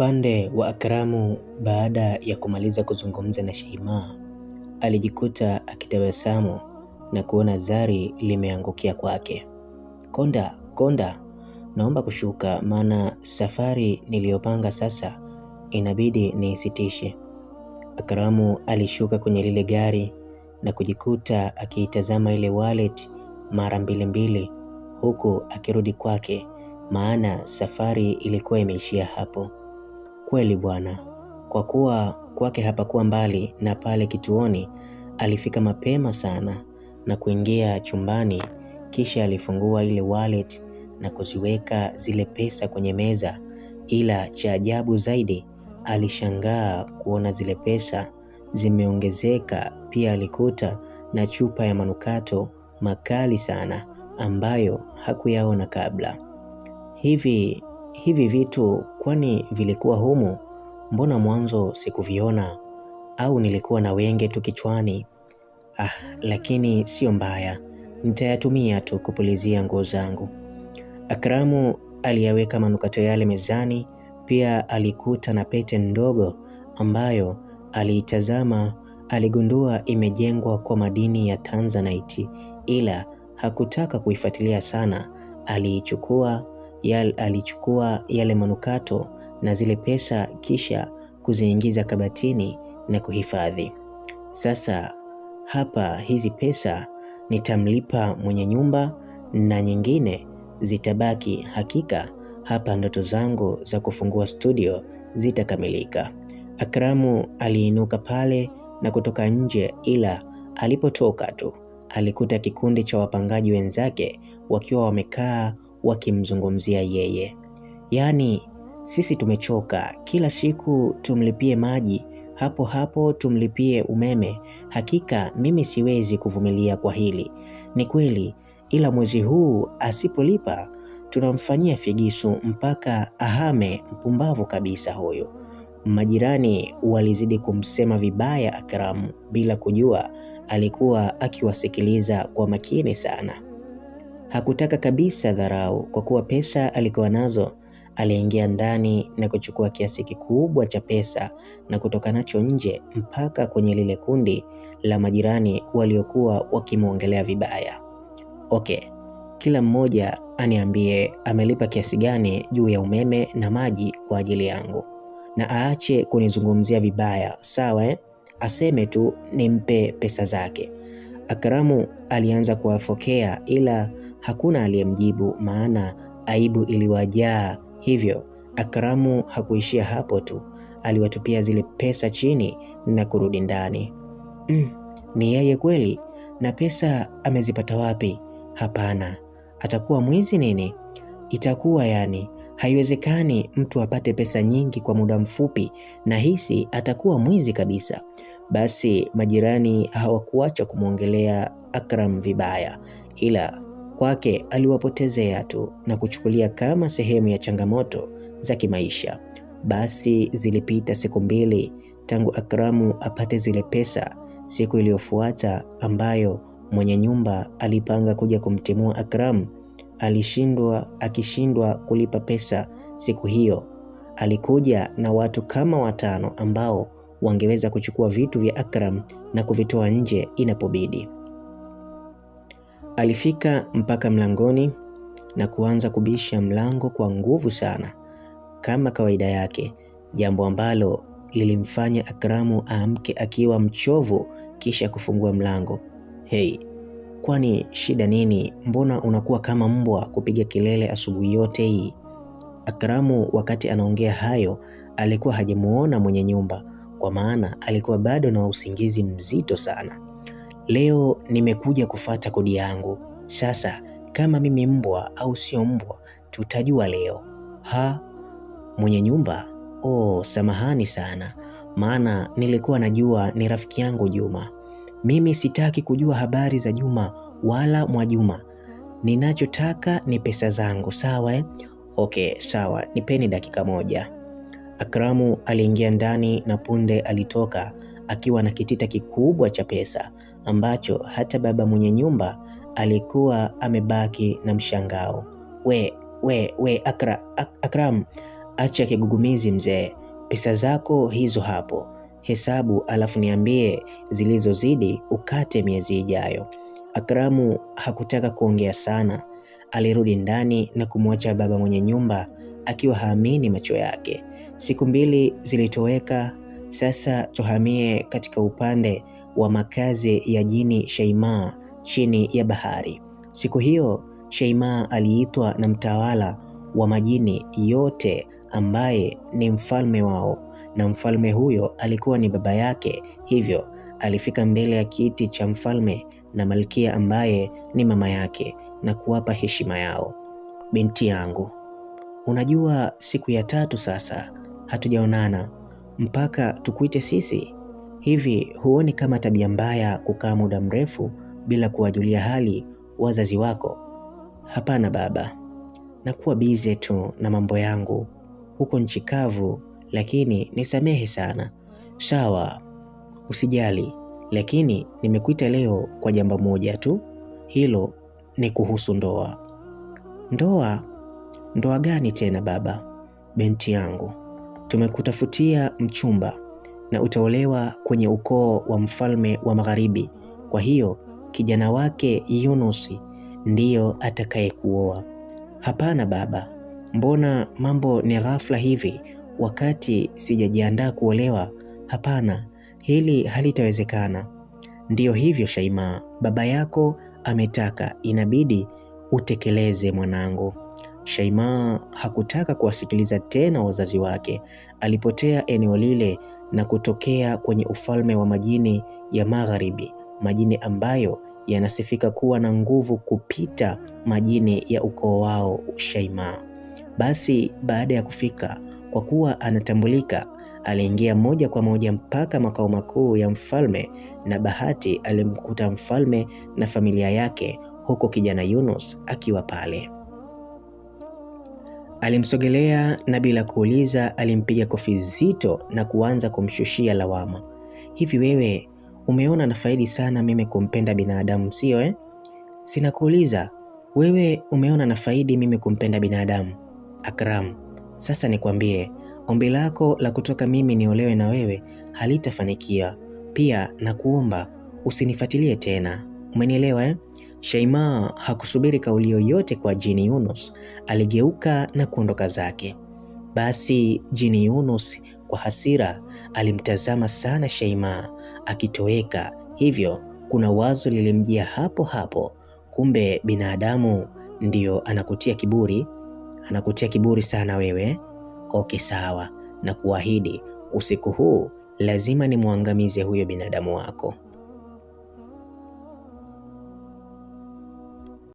Upande wa Akramu, baada ya kumaliza kuzungumza na Sheimaa, alijikuta akitabasamu na kuona Zari limeangukia kwake. Konda, naomba kushuka, maana safari niliyopanga sasa inabidi niisitishe. Akramu alishuka kwenye lile gari na kujikuta akiitazama ile wallet mara mbili huku akirudi kwake, maana safari ilikuwa imeishia hapo. Kweli bwana, kwa kuwa kwake hapakuwa mbali na pale kituoni, alifika mapema sana na kuingia chumbani, kisha alifungua ile wallet na kuziweka zile pesa kwenye meza. Ila cha ajabu zaidi, alishangaa kuona zile pesa zimeongezeka. Pia alikuta na chupa ya manukato makali sana ambayo hakuyaona kabla. Hivi vitu kwani vilikuwa humu? Mbona mwanzo sikuviona? Au nilikuwa na wenge tu kichwani? Lakini sio mbaya, nitayatumia tu kupulizia nguo zangu. Akramu aliyaweka manukato yale mezani. Pia alikuta na pete ndogo ambayo aliitazama, aligundua imejengwa kwa madini ya Tanzanite, ila hakutaka kuifuatilia sana. Alichukua yale manukato na zile pesa, kisha kuziingiza kabatini na kuhifadhi. Sasa hapa hizi pesa nitamlipa mwenye nyumba na nyingine zitabaki. Hakika hapa ndoto zangu za kufungua studio zitakamilika. Akramu aliinuka pale na kutoka nje, ila alipotoka tu alikuta kikundi cha wapangaji wenzake wakiwa wamekaa wakimzungumzia yeye. Yaani, sisi tumechoka, kila siku tumlipie maji, hapo tumlipie umeme. Hakika mimi siwezi kuvumilia kwa hili. Ni kweli, ila mwezi huu asipolipa tunamfanyia figisu mpaka ahame. Mpumbavu kabisa huyo. Majirani walizidi kumsema vibaya Akramu, bila kujua alikuwa akiwasikiliza kwa makini sana. Hakutaka kabisa dharau, kwa kuwa pesa alikuwa nazo. Aliingia ndani na kuchukua kiasi kikubwa cha pesa na kutoka nacho nje mpaka kwenye lile kundi la majirani waliokuwa wakimwongelea vibaya. Okay, kila mmoja aniambie amelipa kiasi gani juu ya umeme na maji kwa ajili yangu, na aache kunizungumzia vibaya, sawa? Aseme tu nimpe pesa zake. Akramu alianza kuwafokea, ila hakuna aliyemjibu, maana aibu iliwajaa. Hivyo Akramu hakuishia hapo tu, aliwatupia zile pesa chini na kurudi ndani. Ni yeye kweli? Na pesa amezipata wapi? Hapana, atakuwa mwizi nini? Itakuwa yani, haiwezekani mtu apate pesa nyingi kwa muda mfupi, na hisi atakuwa mwizi kabisa. Basi majirani hawakuacha kumwongelea Akram vibaya, ila kwake aliwapotezea tu na kuchukulia kama sehemu ya changamoto za kimaisha. Basi zilipita siku 2 tangu Akramu apate zile pesa. Siku iliyofuata ambayo mwenye nyumba alipanga kuja kumtimua Akram, akishindwa kulipa pesa siku hiyo, alikuja na watu kama 5 ambao wangeweza kuchukua vitu vya Akram na kuvitoa nje inapobidi. Alifika mpaka mlangoni na kuanza kubisha mlango kwa nguvu sana kama kawaida yake, jambo ambalo lilimfanya Akramu aamke akiwa mchovu, kisha kufungua mlango. Hey, kwani shida nini? Mbona unakuwa kama mbwa kupiga kelele asubuhi yote hii? Akramu wakati anaongea hayo alikuwa hajamuona mwenye nyumba, kwa maana alikuwa bado na usingizi mzito sana. Leo nimekuja kufata kodi yangu. Sasa kama mimi mbwa au sio mbwa tutajua leo. Mwenye nyumba? Samahani sana, maana nilikuwa najua ni rafiki yangu Juma. Mimi sitaki kujua habari za Juma wala Mwajuma. Ninachotaka ni pesa zangu, sawa? Okay, sawa, nipeni dakika moja. Akramu aliingia ndani na punde alitoka akiwa na kitita kikubwa cha pesa ambacho hata baba mwenye nyumba alikuwa amebaki na mshangao. We Akram, acha kigugumizi mzee, pesa zako hizo hapo, hesabu alafu niambie zilizozidi ukate miezi ijayo. Akramu hakutaka kuongea sana, alirudi ndani na kumwacha baba mwenye nyumba akiwa haamini macho yake. Siku 2 zilitoweka. Sasa tuhamie katika upande wa makazi ya jini Shaimaa chini ya bahari. Siku hiyo Shaimaa aliitwa na mtawala wa majini yote ambaye ni mfalme wao, na mfalme huyo alikuwa ni baba yake. Hivyo alifika mbele ya kiti cha mfalme na malkia ambaye ni mama yake na kuwapa heshima yao. Binti yangu, unajua siku ya 3 sasa hatujaonana mpaka tukuite sisi. Hivi huoni kama tabia mbaya kukaa muda mrefu bila kuwajulia hali wazazi wako? Hapana baba, nakuwa bize tu na mambo yangu huko nchi kavu, lakini nisamehe sana. Sawa, usijali, lakini nimekuita leo kwa jambo moja tu. Hilo ni kuhusu ndoa. Ndoa? Ndoa gani tena baba? Binti yangu, tumekutafutia mchumba na utaolewa kwenye ukoo wa mfalme wa Magharibi. Kwa hiyo kijana wake Yunus ndiyo atakayekuoa. Hapana baba, mbona mambo ni ghafla hivi wakati sijajiandaa kuolewa? Hapana, hili halitawezekana. Ndiyo hivyo Shaimaa, baba yako ametaka, inabidi utekeleze mwanangu. Shaimaa hakutaka kuwasikiliza tena wazazi wake. Alipotea eneo lile na kutokea kwenye ufalme wa majini ya Magharibi, majini ambayo yanasifika kuwa na nguvu kupita majini ya ukoo wao Shaimaa. Basi baada ya kufika, kwa kuwa anatambulika, aliingia moja kwa moja mpaka makao makuu ya mfalme, na bahati alimkuta mfalme na familia yake, huko kijana Yunus akiwa pale. Alimsogelea na bila kuuliza alimpiga kofi zito na kuanza kumshushia lawama. Hivi wewe umeona nafaidi sana mimi kumpenda binadamu, sio Sina kuuliza, wewe umeona nafaidi mimi kumpenda binadamu? Akram, sasa nikwambie, ombi lako la kutoka mimi niolewe na wewe halitafanikia. Pia nakuomba usinifuatilie tena. Umenielewa Shaimaa hakusubiri kauli yoyote kwa jini Yunus, aligeuka na kuondoka zake. Basi jini Yunus kwa hasira alimtazama sana Shaimaa akitoweka. Hivyo kuna wazo lilimjia hapo hapo, kumbe binadamu ndiyo anakutia kiburi. Anakutia kiburi sana wewe. Okay, sawa, na kuahidi usiku huu lazima nimwangamize huyo binadamu wako.